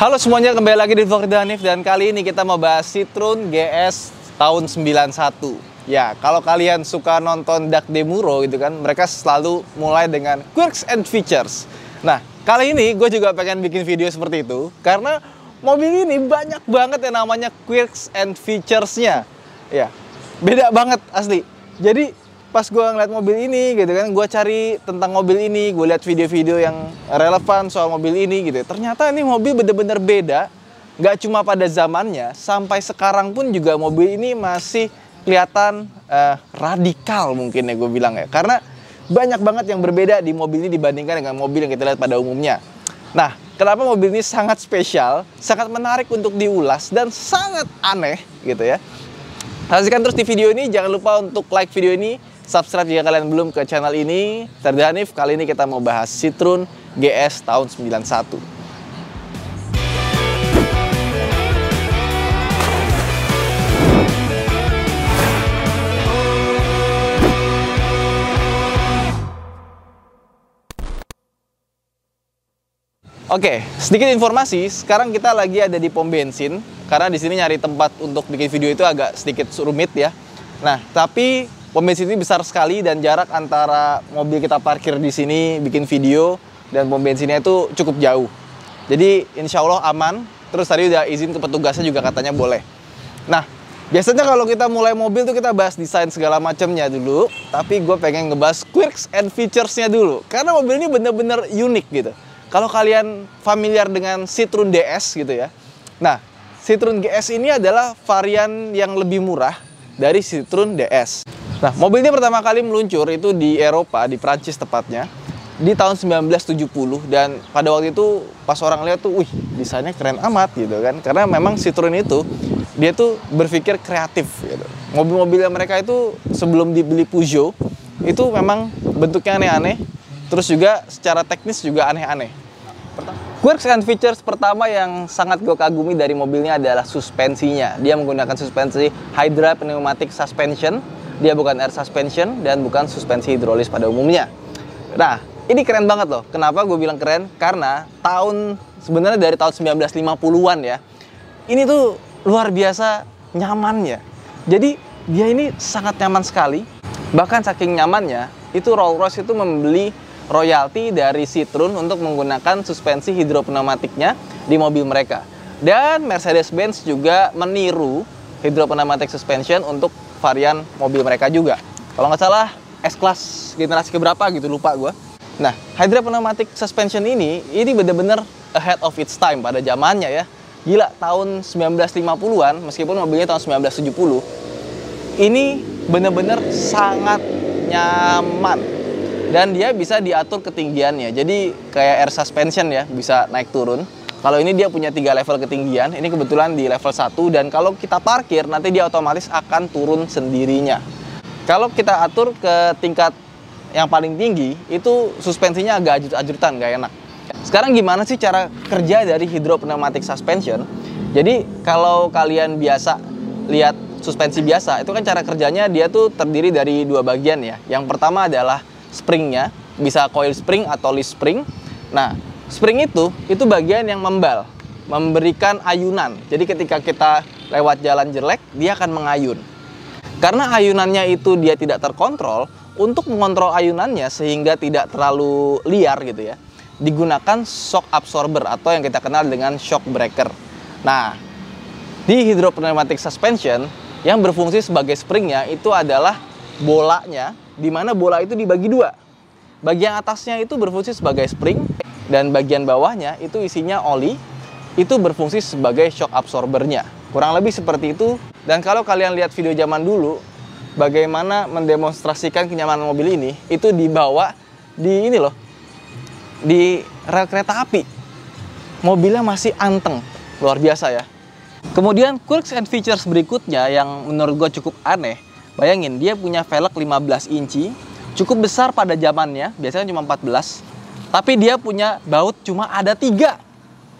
Halo semuanya, kembali lagi di vlog Hanif, dan kali ini kita mau bahas Citroen GS tahun 91. Ya, kalau kalian suka nonton Doug DeMuro gitu kan, mereka selalu mulai dengan quirks and features. Nah, kali ini gue juga pengen bikin video seperti itu karena mobil ini banyak banget yang namanya quirks and features-nya. Ya, beda banget asli. Jadi pas gue ngeliat mobil ini gitu kan, gue cari tentang mobil ini, gue lihat video-video yang relevan soal mobil ini gitu. Ternyata ini mobil bener-bener beda, nggak cuma pada zamannya, sampai sekarang pun juga mobil ini masih kelihatan radikal mungkin ya gue bilang ya. Karena banyak banget yang berbeda di mobil ini dibandingkan dengan mobil yang kita lihat pada umumnya. Nah, kenapa mobil ini sangat spesial, sangat menarik untuk diulas, dan sangat aneh gitu ya. Saksikan terus di video ini, jangan lupa untuk like video ini, subscribe jika kalian belum ke channel ini. Saya Hanif, kali ini kita mau bahas Citroen GS tahun 91. Oke, sedikit informasi. Sekarang kita lagi ada di pom bensin karena di sini nyari tempat untuk bikin video itu agak sedikit rumit ya. Nah, tapi pom bensin ini besar sekali dan jarak antara mobil kita parkir di sini bikin video dan pom bensinnya itu cukup jauh. Jadi insya Allah aman. Terus tadi udah izin ke petugasnya juga katanya boleh. Nah, biasanya kalau kita mulai mobil tuh kita bahas desain segala macamnya dulu. Tapi gue pengen ngebahas quirks and features-nya dulu. Karena mobil ini bener-bener unik gitu. Kalau kalian familiar dengan Citroen DS gitu ya. Nah, Citroen GS ini adalah varian yang lebih murah dari Citroen DS. Nah, mobil ini pertama kali meluncur itu di Eropa, di Prancis tepatnya, di tahun 1970. Dan pada waktu itu pas orang lihat tuh, wih, desainnya keren amat gitu kan. Karena memang Citroen itu, dia tuh berpikir kreatif gitu. Mobil-mobilnya mereka itu sebelum dibeli Peugeot, itu memang bentuknya aneh-aneh. Terus juga secara teknis juga aneh-aneh. Quirks and features pertama yang sangat gue kagumi dari mobilnya adalah suspensinya. Dia menggunakan suspensi Hydra Pneumatic Suspension. Dia bukan air suspension dan bukan suspensi hidrolis pada umumnya. Nah, ini keren banget loh. Kenapa gue bilang keren? Karena sebenarnya dari tahun 1950-an ya. Ini tuh luar biasa nyamannya. Jadi dia ini sangat nyaman sekali. Bahkan saking nyamannya, itu Rolls-Royce itu membeli royalti dari Citroen untuk menggunakan suspensi hidropneumatiknya di mobil mereka. Dan Mercedes-Benz juga meniru hidropneumatic suspension untuk varian mobil mereka juga. Kalau nggak salah S-Class generasi keberapa gitu, lupa gue. Nah, hydropneumatic suspension ini bener-bener ahead of its time pada zamannya ya. Gila, tahun 1950-an, meskipun mobilnya tahun 1970, ini bener-bener sangat nyaman. Dan dia bisa diatur ketinggiannya. Jadi kayak air suspension ya, bisa naik turun. Kalau ini dia punya 3 level ketinggian. Ini kebetulan di level 1. Dan kalau kita parkir, nanti dia otomatis akan turun sendirinya. Kalau kita atur ke tingkat yang paling tinggi, itu suspensinya agak ajut-ajutan, nggak enak. Sekarang gimana sih cara kerja dari hydropneumatic suspension? Jadi kalau kalian biasa lihat suspensi biasa, itu kan cara kerjanya dia tuh terdiri dari 2 bagian ya. Yang pertama adalah springnya, bisa coil spring atau leaf spring. Nah, spring itu bagian yang memberikan ayunan. Jadi ketika kita lewat jalan jelek, dia akan mengayun. Karena ayunannya itu dia tidak terkontrol, untuk mengontrol ayunannya sehingga tidak terlalu liar gitu ya, digunakan shock absorber atau yang kita kenal dengan shock breaker. Nah, di hydropneumatic suspension yang berfungsi sebagai springnya itu adalah bolanya, di mana bola itu dibagi 2. Bagian atasnya itu berfungsi sebagai spring dan bagian bawahnya itu isinya oli, itu berfungsi sebagai shock absorbernya. Kurang lebih seperti itu. Dan kalau kalian lihat video zaman dulu, bagaimana mendemonstrasikan kenyamanan mobil ini, itu dibawa di ini loh, di rel kereta api. Mobilnya masih anteng, luar biasa ya. Kemudian quirks and features berikutnya yang menurut gue cukup aneh. Bayangin, dia punya velg 15 inci, cukup besar pada zamannya, biasanya cuma 14. Tapi dia punya baut cuma ada 3.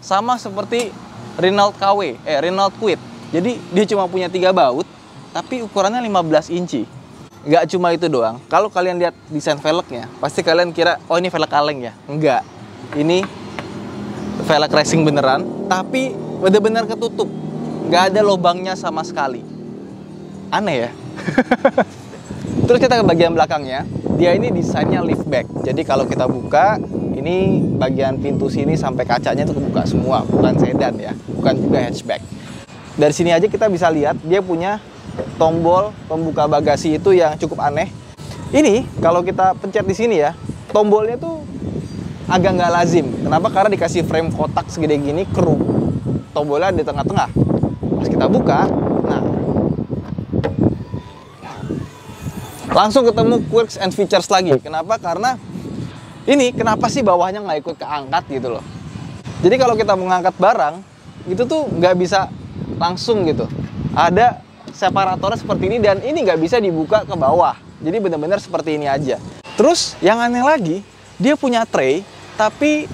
Sama seperti Renault Kwid. Jadi dia cuma punya 3 baut, tapi ukurannya 15 inci. Nggak cuma itu doang. Kalau kalian lihat desain velgnya, pasti kalian kira, oh ini velg kaleng ya. Enggak. Ini velg racing beneran, tapi bener-bener ketutup, nggak ada lubangnya sama sekali. Aneh ya. Terus kita ke bagian belakangnya, dia ini desainnya liftback. Jadi kalau kita buka, ini bagian pintu sini sampai kacanya itu kebuka semua, bukan sedan ya, bukan juga hatchback. Dari sini aja kita bisa lihat dia punya tombol pembuka bagasi itu yang cukup aneh. Ini kalau kita pencet di sini ya, tombolnya tuh agak nggak lazim. Kenapa? Karena dikasih frame kotak segede gini, kerup. Tombolnya di tengah-tengah. Pas kita buka, nah, langsung ketemu quirks and features lagi. Kenapa? Karena ini kenapa sih bawahnya nggak ikut keangkat gitu loh. Jadi kalau kita mau ngangkat barang, itu tuh nggak bisa langsung gitu. Ada separatornya seperti ini dan ini nggak bisa dibuka ke bawah. Jadi benar-benar seperti ini aja. Terus yang aneh lagi, dia punya tray tapi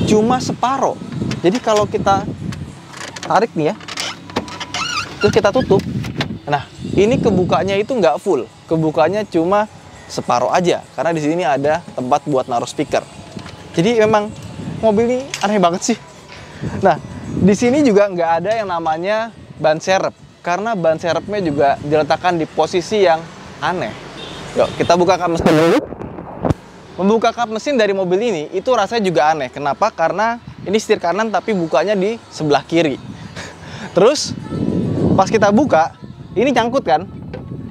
cuma separoh. Jadi kalau kita tarik nih ya, terus kita tutup, nah ini kebukanya itu nggak full, kebukanya cuma separoh aja karena di sini ada tempat buat naruh speaker. Jadi memang mobil ini aneh banget sih. Nah di sini juga nggak ada yang namanya ban serep karena ban serepnya juga diletakkan di posisi yang aneh. Yuk kita buka kap mesin dulu. Membuka kap mesin dari mobil ini itu rasanya juga aneh. Kenapa? Karena ini setir kanan tapi bukanya di sebelah kiri. Terus pas kita buka, ini nyangkut kan?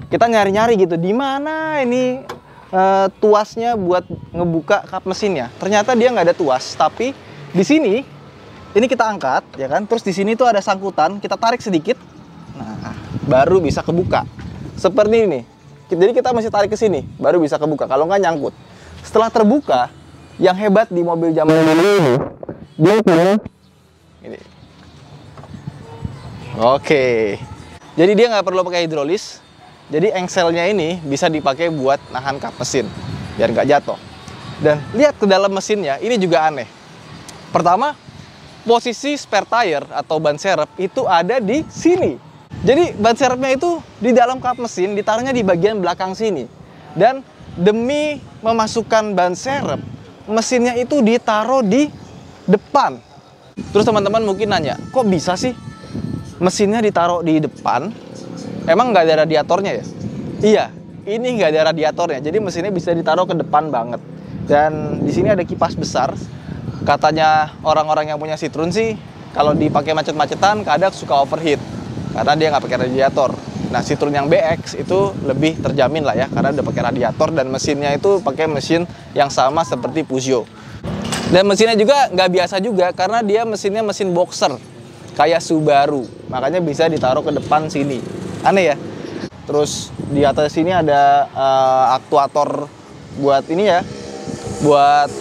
Kita nyari-nyari gitu, di mana ini tuasnya buat ngebuka kap mesinnya. Ternyata dia nggak ada tuas, tapi di sini ini kita angkat, ya kan? Terus di sini tuh ada sangkutan, kita tarik sedikit, nah baru bisa kebuka. Seperti ini. Jadi kita mesti tarik ke sini, baru bisa kebuka. Kalau nggak nyangkut. Setelah terbuka, yang hebat di mobil zaman dulu ini, dia punya ini. Oke, jadi dia nggak perlu pakai hidrolis. Jadi engselnya ini bisa dipakai buat nahan kap mesin, biar nggak jatuh. Dan lihat ke dalam mesinnya, ini juga aneh. Pertama, posisi spare tire atau ban serep itu ada di sini. Jadi ban serepnya itu di dalam kap mesin, ditaruhnya di bagian belakang sini. Dan demi memasukkan ban serep, mesinnya itu ditaruh di depan. Terus teman-teman mungkin nanya, kok bisa sih mesinnya ditaruh di depan? Emang nggak ada radiatornya ya? Iya, ini nggak ada radiatornya. Jadi mesinnya bisa ditaruh ke depan banget. Dan di sini ada kipas besar. Katanya orang-orang yang punya Citroen sih, kalau dipakai macet-macetan kadang suka overheat karena dia nggak pakai radiator. Nah, Citroen yang BX itu lebih terjamin lah ya, karena udah pakai radiator dan mesinnya itu pakai mesin yang sama seperti Peugeot. Dan mesinnya juga nggak biasa juga, karena dia mesinnya mesin boxer, kayak Subaru. Makanya bisa ditaruh ke depan sini. Aneh ya? Terus di atas sini ada aktuator buat ini ya, buat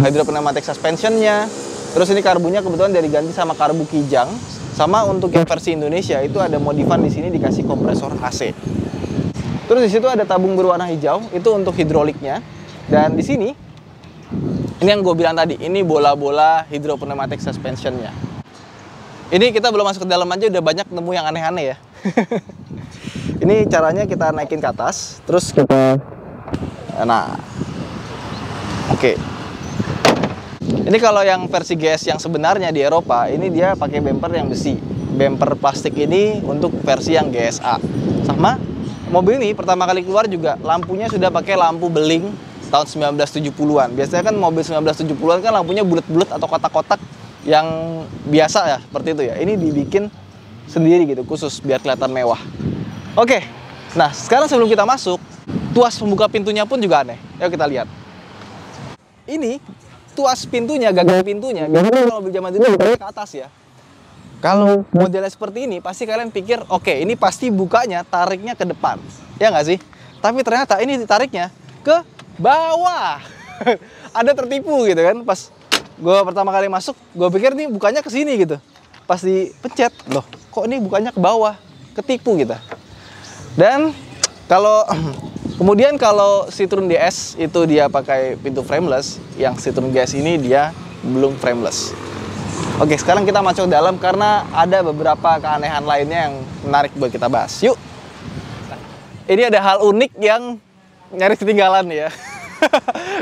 hydropneumatic suspensionnya. Terus ini karbunya kebetulan dari ganti sama karbu Kijang. Sama untuk yang versi Indonesia itu ada modifan di sini dikasih kompresor AC. Terus di situ ada tabung berwarna hijau, itu untuk hidroliknya. Dan di sini, ini yang gue bilang tadi, ini bola-bola hydropneumatic suspensionnya. Ini kita belum masuk ke dalam aja udah banyak nemu yang aneh-aneh ya. Ini caranya kita naikin ke atas, terus kita, nah, oke. Ini kalau yang versi GS yang sebenarnya di Eropa, ini dia pakai bumper yang besi. Bumper plastik ini untuk versi yang GSA. Sama mobil ini pertama kali keluar juga lampunya sudah pakai lampu beling tahun 1970-an. Biasanya kan mobil 1970-an kan lampunya bulat-bulat atau kotak-kotak yang biasa ya, seperti itu ya. Ini dibikin sendiri gitu, khusus biar kelihatan mewah. Oke, nah sekarang sebelum kita masuk, tuas pembuka pintunya pun juga aneh. Yuk kita lihat. Ini tuas pintunya, gagang pintunya, biasanya kalau mobil zaman dulu buka ke atas ya. Kalau modelnya seperti ini, pasti kalian pikir, oke, ini pasti bukanya, tariknya ke depan. Ya nggak sih? Tapi ternyata ini ditariknya ke bawah. Ada tertipu gitu kan, pas gue pertama kali masuk, gue pikir nih bukanya ke sini gitu. Pas dipencet, loh, kok ini bukanya ke bawah? Ketipu gitu. Dan kalau kemudian kalau Citroen DS itu dia pakai pintu frameless, yang Citroen GS ini dia belum frameless. Oke, sekarang kita masuk dalam karena ada beberapa keanehan lainnya yang menarik buat kita bahas. Yuk. Ini ada hal unik yang nyaris ketinggalan ya.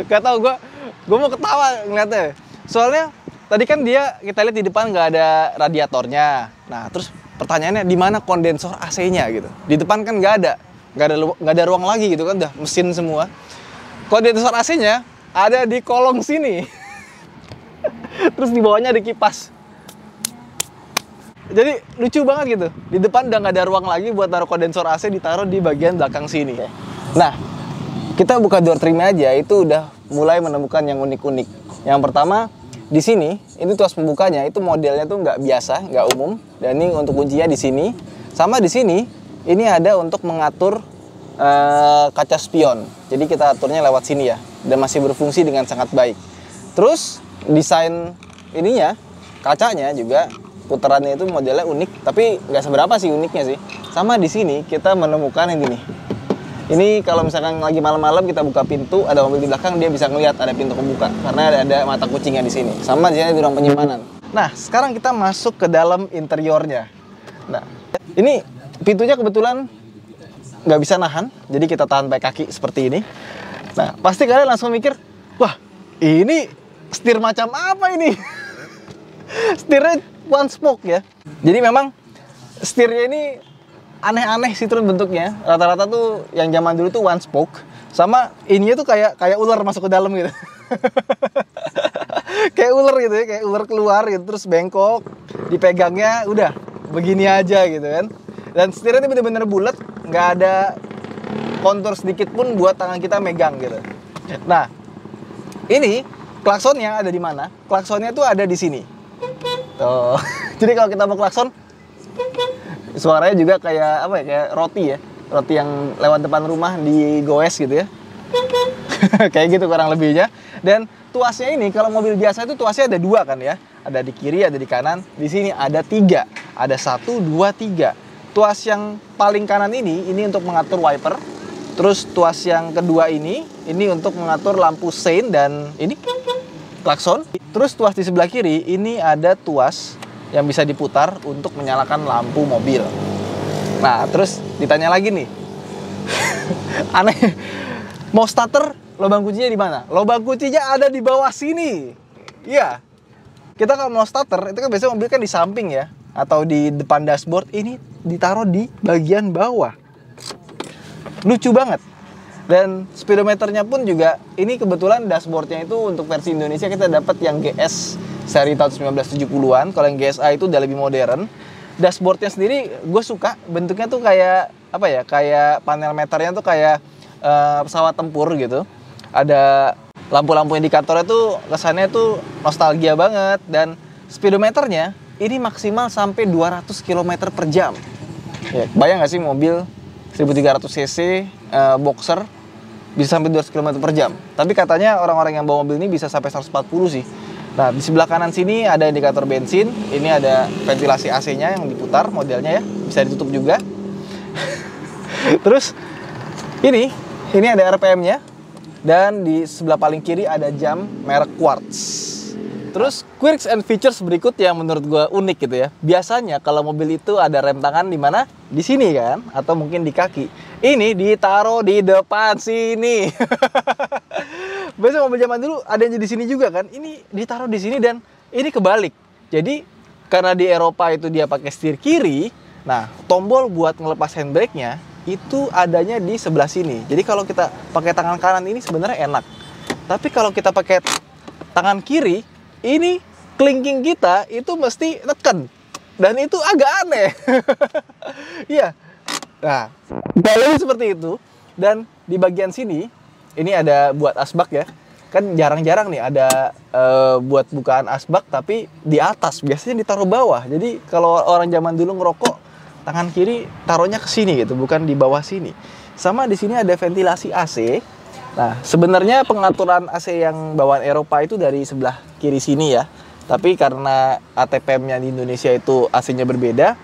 Gak tau, gue mau ketawa ngeliatnya. Soalnya tadi kan kita lihat di depan nggak ada radiatornya. Nah, terus pertanyaannya di mana kondensor AC-nya gitu? Di depan kan nggak ada ruang lagi gitu kan, udah mesin semua. Kondensor AC-nya ada di kolong sini. Terus di bawahnya ada kipas. Jadi lucu banget gitu. Di depan udah nggak ada ruang lagi buat taruh kondensor AC, ditaruh di bagian belakang sini. Nah, kita buka door trim aja itu udah mulai menemukan yang unik-unik. Yang pertama di sini, ini tuas pembukanya itu modelnya tuh nggak biasa, nggak umum. Dan ini untuk kuncinya di sini. Sama di sini, ini ada untuk mengatur kaca spion. Jadi kita aturnya lewat sini ya. Dan masih berfungsi dengan sangat baik. Terus desain ininya, kacanya juga putarannya itu modelnya unik, tapi nggak seberapa sih uniknya sih. Sama di sini kita menemukan yang gini. Ini kalau misalkan lagi malam-malam kita buka pintu, ada mobil di belakang, dia bisa ngelihat ada pintu kebuka karena ada mata kucingnya di sini. Sama di sini di ruang penyimpanan. Nah, sekarang kita masuk ke dalam interiornya. Nah, ini pintunya kebetulan nggak bisa nahan, jadi kita tahan pakai kaki seperti ini. Nah, pasti kalian langsung mikir, wah, ini setir macam apa ini? Setirnya one spoke ya. Jadi memang setirnya ini aneh-aneh sih terus bentuknya. Rata-rata tuh yang zaman dulu tuh one spoke. Sama ininya tuh kayak ular masuk ke dalam gitu. Kayak ular gitu ya, kayak ular keluar gitu terus bengkok, dipegangnya udah begini aja gitu kan. Dan setirnya ini bener-bener bulat, nggak ada kontur sedikit pun buat tangan kita megang gitu. Nah, ini klaksonnya ada di mana? Klaksonnya tuh ada di sini. Tuh. Jadi kalau kita mau klakson, suaranya juga kayak apa ya? Kayak roti ya. Roti yang lewat depan rumah digoes gitu ya. Kayak gitu kurang lebihnya. Dan tuasnya ini kalau mobil biasa itu tuasnya ada 2 kan ya. Ada di kiri, ada di kanan. Di sini ada 3. Ada 1, 2, 3. Tuas yang paling kanan ini untuk mengatur wiper. Terus tuas yang kedua ini untuk mengatur lampu sein dan ini klakson. Terus tuas di sebelah kiri ini ada tuas yang bisa diputar untuk menyalakan lampu mobil. Nah, terus ditanya lagi nih. Aneh. Mau starter, lubang kuncinya di mana? Lubang kuncinya ada di bawah sini. Iya. Kita kalau mau starter, itu kan biasanya mobil kan di samping ya, atau di depan dashboard. Ini ditaruh di bagian bawah. Lucu banget. Dan speedometernya pun juga, ini kebetulan dashboardnya itu untuk versi Indonesia kita dapat yang GS seri tahun 1970-an. Kalau yang GSA itu udah lebih modern. Dashboardnya sendiri gue suka, bentuknya tuh kayak apa ya? Kayak panel meternya tuh kayak pesawat tempur gitu. Ada lampu-lampu indikatornya tuh kesannya tuh nostalgia banget. Dan speedometernya ini maksimal sampai 200 km per jam. Ya, bayang gak sih mobil 1300 cc boxer bisa sampai 200 km per jam. Tapi katanya orang-orang yang bawa mobil ini bisa sampai 140 sih. Nah, di sebelah kanan sini ada indikator bensin. Ini ada ventilasi AC-nya yang diputar modelnya ya. Bisa ditutup juga. Terus ini ada RPM-nya. Dan di sebelah paling kiri ada jam merek Quartz. Terus quirks and features berikut yang menurut gue unik gitu ya. Biasanya kalau mobil itu ada rem tangan di mana? Di sini kan, atau mungkin di kaki. Ini ditaruh di depan sini. Biasanya mobil zaman dulu ada yang di sini juga kan. Ini ditaruh di sini dan ini kebalik. Jadi karena di Eropa itu dia pakai setir kiri, nah tombol buat ngelepas handbrake-nya itu adanya di sebelah sini. Jadi kalau kita pakai tangan kanan ini sebenarnya enak. Tapi kalau kita pakai tangan kiri, ini kelingking kita itu mesti neken. Dan itu agak aneh. Iya. Nah, balanya seperti itu. Dan di bagian sini, ini ada buat asbak ya. Kan jarang-jarang nih ada buat bukaan asbak tapi di atas. Biasanya ditaruh bawah. Jadi kalau orang zaman dulu ngerokok, tangan kiri taruhnya ke sini gitu, bukan di bawah sini. Sama di sini ada ventilasi AC. Nah, sebenarnya pengaturan AC yang bawaan Eropa itu dari sebelah kiri sini ya. Tapi karena ATPM-nya di Indonesia itu AC-nya berbeda,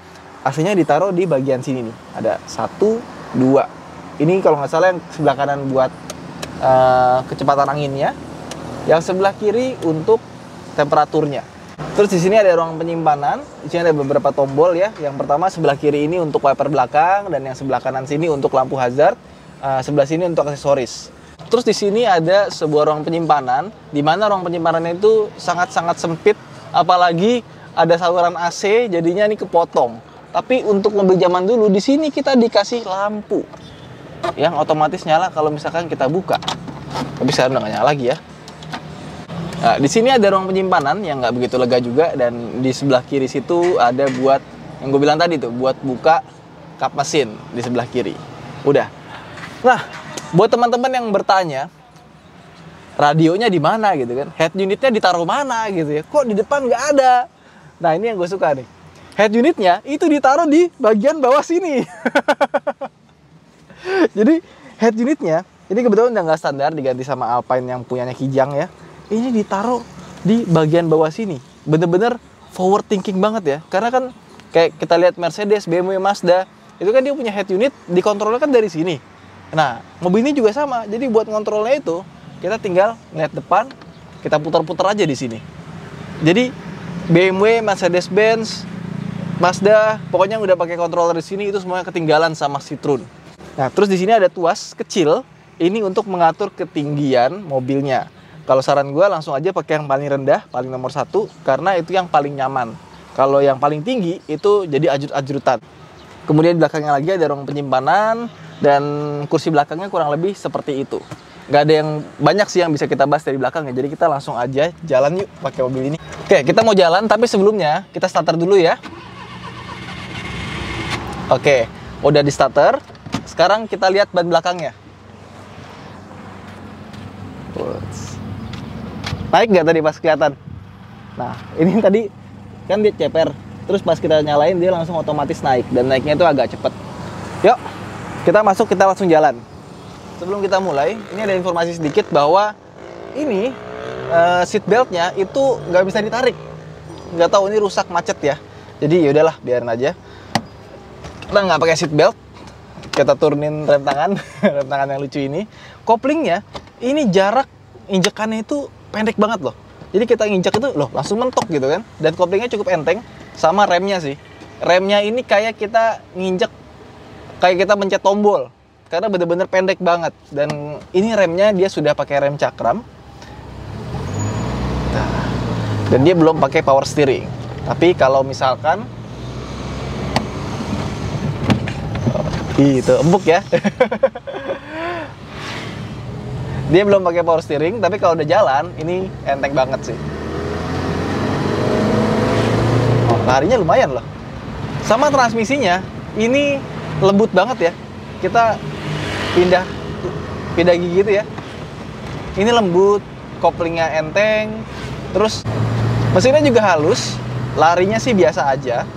AC-nya ditaruh di bagian sini nih. Ada 1, 2. Ini kalau nggak salah yang sebelah kanan buat kecepatan anginnya. Yang sebelah kiri untuk temperaturnya. Terus di sini ada ruang penyimpanan. Di sini ada beberapa tombol ya. Yang pertama sebelah kiri ini untuk wiper belakang dan yang sebelah kanan sini untuk lampu hazard. Sebelah sini untuk aksesoris. Terus di sini ada sebuah ruang penyimpanan, di mana ruang penyimpanannya itu sangat-sangat sempit Apalagi ada saluran AC, jadinya ini kepotong. Tapi untuk mobil zaman dulu, di sini kita dikasih lampu yang otomatis nyala kalau misalkan kita buka. Tapi sekarang udah nggak nyala lagi ya. Nah, di sini ada ruang penyimpanan yang nggak begitu lega juga, dan di sebelah kiri situ ada buat yang gue bilang tadi tuh, buat buka kap mesin di sebelah kiri. Udah. Nah, buat teman-teman yang bertanya, radionya di mana gitu kan? Head unitnya ditaruh mana gitu ya? Kok di depan nggak ada? Nah, ini yang gue suka nih. Head unitnya itu ditaruh di bagian bawah sini. Jadi head unitnya ini kebetulan udah nggak standar, diganti sama Alpine yang punyanya Kijang ya. Ini ditaruh di bagian bawah sini. Bener-bener forward thinking banget ya. Karena kan kayak kita lihat Mercedes, BMW, Mazda, itu kan dia punya head unit, dikontrolnya kan dari sini. Nah, mobil ini juga sama. Jadi buat ngontrolnya itu, kita tinggal lihat depan, kita putar-putar aja di sini. Jadi BMW, Mercedes-Benz, Mazda, pokoknya yang udah pakai controller di sini itu semuanya ketinggalan sama Citroen. Nah, terus di sini ada tuas kecil, ini untuk mengatur ketinggian mobilnya. Kalau saran gue langsung aja pakai yang paling rendah, paling nomor 1, karena itu yang paling nyaman. Kalau yang paling tinggi itu jadi ajrut-ajrutan. Kemudian di belakangnya lagi ada ruang penyimpanan, dan kursi belakangnya kurang lebih seperti itu. Gak ada yang banyak sih yang bisa kita bahas dari belakangnya, jadi kita langsung aja jalan yuk pakai mobil ini. Oke, kita mau jalan, tapi sebelumnya kita starter dulu ya. Oke, udah di starter. Sekarang kita lihat ban belakangnya. Naik nggak tadi pas kelihatan? Nah, ini tadi kan dia ceper. Terus pas kita nyalain dia langsung otomatis naik. Dan naiknya itu agak cepet. Yuk, kita masuk, kita langsung jalan. Sebelum kita mulai, ini ada informasi sedikit bahwa ini seat beltnya itu nggak bisa ditarik. Nggak tahu ini rusak macet ya. Jadi yaudahlah, biarin aja. Kita nggak pakai seat belt, kita turunin rem tangan, rem tangan yang lucu ini. Koplingnya, ini jarak injekannya itu pendek banget loh. Jadi kita nginjek itu loh langsung mentok gitu kan. Dan koplingnya cukup enteng, sama remnya sih. Remnya ini kayak kita nginjek, kayak kita mencet tombol, karena bener-bener pendek banget. Dan ini remnya dia sudah pakai rem cakram. Nah, dan dia belum pakai power steering. Tapi kalau misalkan itu empuk ya. Dia belum pakai power steering, tapi kalau udah jalan ini enteng banget sih. Oh, larinya lumayan loh. Sama transmisinya ini lembut banget ya. Kita pindah gigi gitu ya. Ini lembut, koplingnya enteng, terus mesinnya juga halus, larinya sih biasa aja.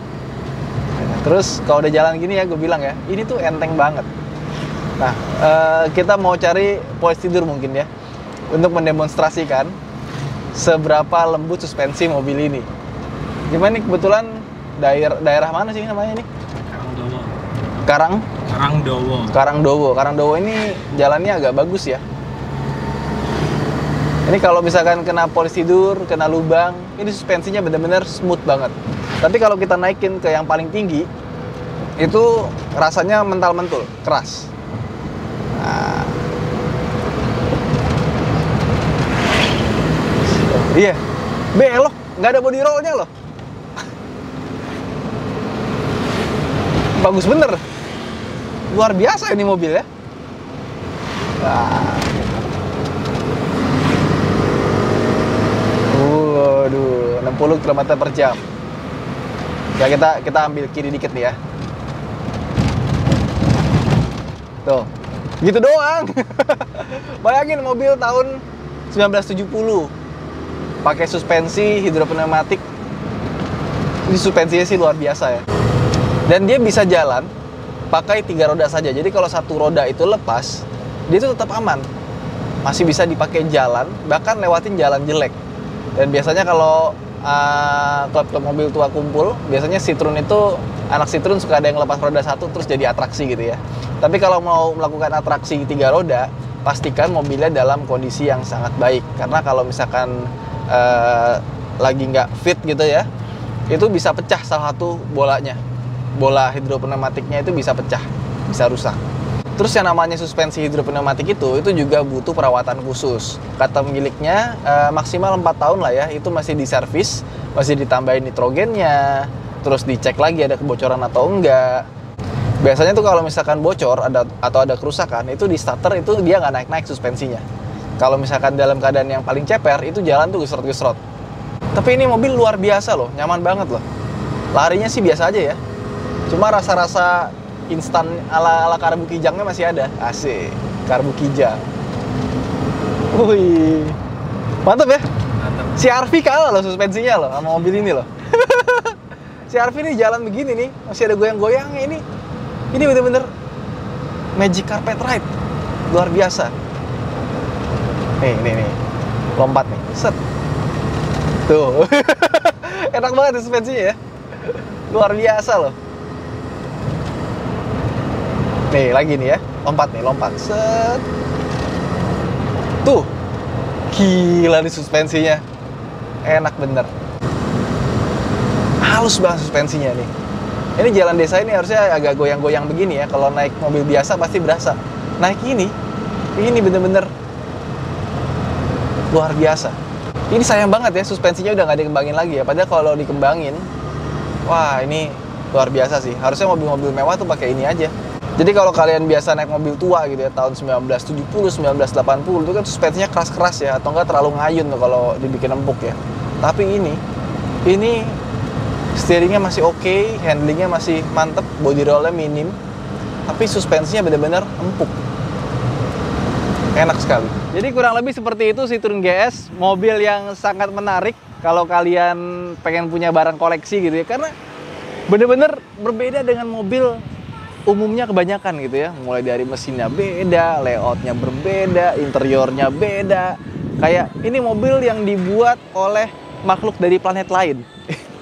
Terus kalau udah jalan gini ya, gue bilang ya, ini tuh enteng banget. Nah, kita mau cari polisi tidur mungkin ya, untuk mendemonstrasikan seberapa lembut suspensi mobil ini. Gimana nih, kebetulan daerah mana sih namanya ini? Karangdowo. Karangdowo ini jalannya agak bagus ya. Ini kalau misalkan kena polisi tidur, kena lubang, ini suspensinya benar-benar smooth banget. Tapi kalau kita naikin ke yang paling tinggi, itu rasanya mental-mentul, keras. Nah. Iya, belok, nggak ada body rollnya loh. Bagus bener, luar biasa ini mobil ya. Nah. Waduh, 60 km/jam. Ya kita ambil kiri dikit nih ya. Tuh, gitu doang. Bayangin mobil tahun 1970 pakai suspensi hidropneumatik. Ini suspensinya sih luar biasa ya. Dan dia bisa jalan pakai 3 roda saja. Jadi kalau 1 roda itu lepas, dia itu tetap aman. Masih bisa dipakai jalan, bahkan lewatin jalan jelek. Dan biasanya kalau klub-klub mobil tua kumpul, biasanya Citroen itu, anak Citroen suka ada yang lepas roda 1 terus jadi atraksi gitu ya. Tapi kalau mau melakukan atraksi 3 roda, pastikan mobilnya dalam kondisi yang sangat baik. Karena kalau misalkan lagi nggak fit gitu ya, itu bisa pecah salah satu bolanya. Bola hidropneumatiknya itu bisa pecah, bisa rusak. Terus yang namanya suspensi hidropneumatik itu juga butuh perawatan khusus. Kata pemiliknya maksimal 4 tahun lah ya, itu masih diservis, masih ditambahin nitrogennya, terus dicek lagi ada kebocoran atau enggak. Biasanya tuh kalau misalkan bocor atau ada kerusakan, itu di starter itu dia nggak naik-naik suspensinya. Kalau misalkan dalam keadaan yang paling ceper, itu jalan tuh gesrot-gesrot. Tapi ini mobil luar biasa loh, nyaman banget loh. Larinya sih biasa aja ya. Cuma rasa-rasa instan ala karbu kijangnya masih ada. Asik, karbu kijang. Wih, mantap ya. Mantap. Si RV kalah loh suspensinya loh sama mobil ini loh. Si RV ini jalan begini nih, masih ada goyang-goyangnya ini. Ini bener-bener magic carpet ride, luar biasa. Nih, lompat nih, set. Tuh, enak banget suspensinya ya, luar biasa loh. Nih lagi nih ya, lompat, set. Tuh, gila nih suspensinya, enak bener. Halus banget suspensinya nih. Ini jalan desa ini harusnya agak goyang-goyang begini ya. Kalau naik mobil biasa pasti berasa. Naik ini bener-bener luar biasa. Ini sayang banget ya, suspensinya udah nggak dikembangin lagi ya. Padahal kalau dikembangin, wah ini luar biasa sih. Harusnya mobil-mobil mewah tuh pakai ini aja. Jadi kalau kalian biasa naik mobil tua gitu ya, tahun 1970, 1980, itu kan suspensinya keras-keras ya, atau enggak terlalu ngayun tuh kalau dibikin empuk ya. Tapi ini steeringnya masih oke, handlingnya masih mantep, body rollnya minim, tapi suspensinya benar-benar empuk. Enak sekali. Jadi kurang lebih seperti itu Citroen GS, mobil yang sangat menarik kalau kalian pengen punya barang koleksi gitu ya, karena benar-benar berbeda dengan mobil umumnya kebanyakan gitu ya. Mulai dari mesinnya beda, layoutnya berbeda, interiornya beda. Kayak ini mobil yang dibuat oleh makhluk dari planet lain.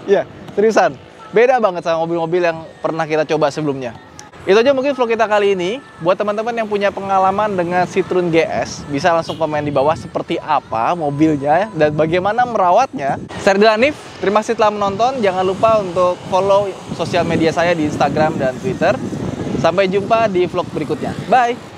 Ya, seriusan. Beda banget sama mobil-mobil yang pernah kita coba sebelumnya. Itu aja mungkin vlog kita kali ini. Buat teman-teman yang punya pengalaman dengan Citroen GS, bisa langsung komen di bawah seperti apa mobilnya dan bagaimana merawatnya. Saya Ridwan Hanif, terima kasih telah menonton. Jangan lupa untuk follow sosial media saya di Instagram dan Twitter. Sampai jumpa di vlog berikutnya. Bye!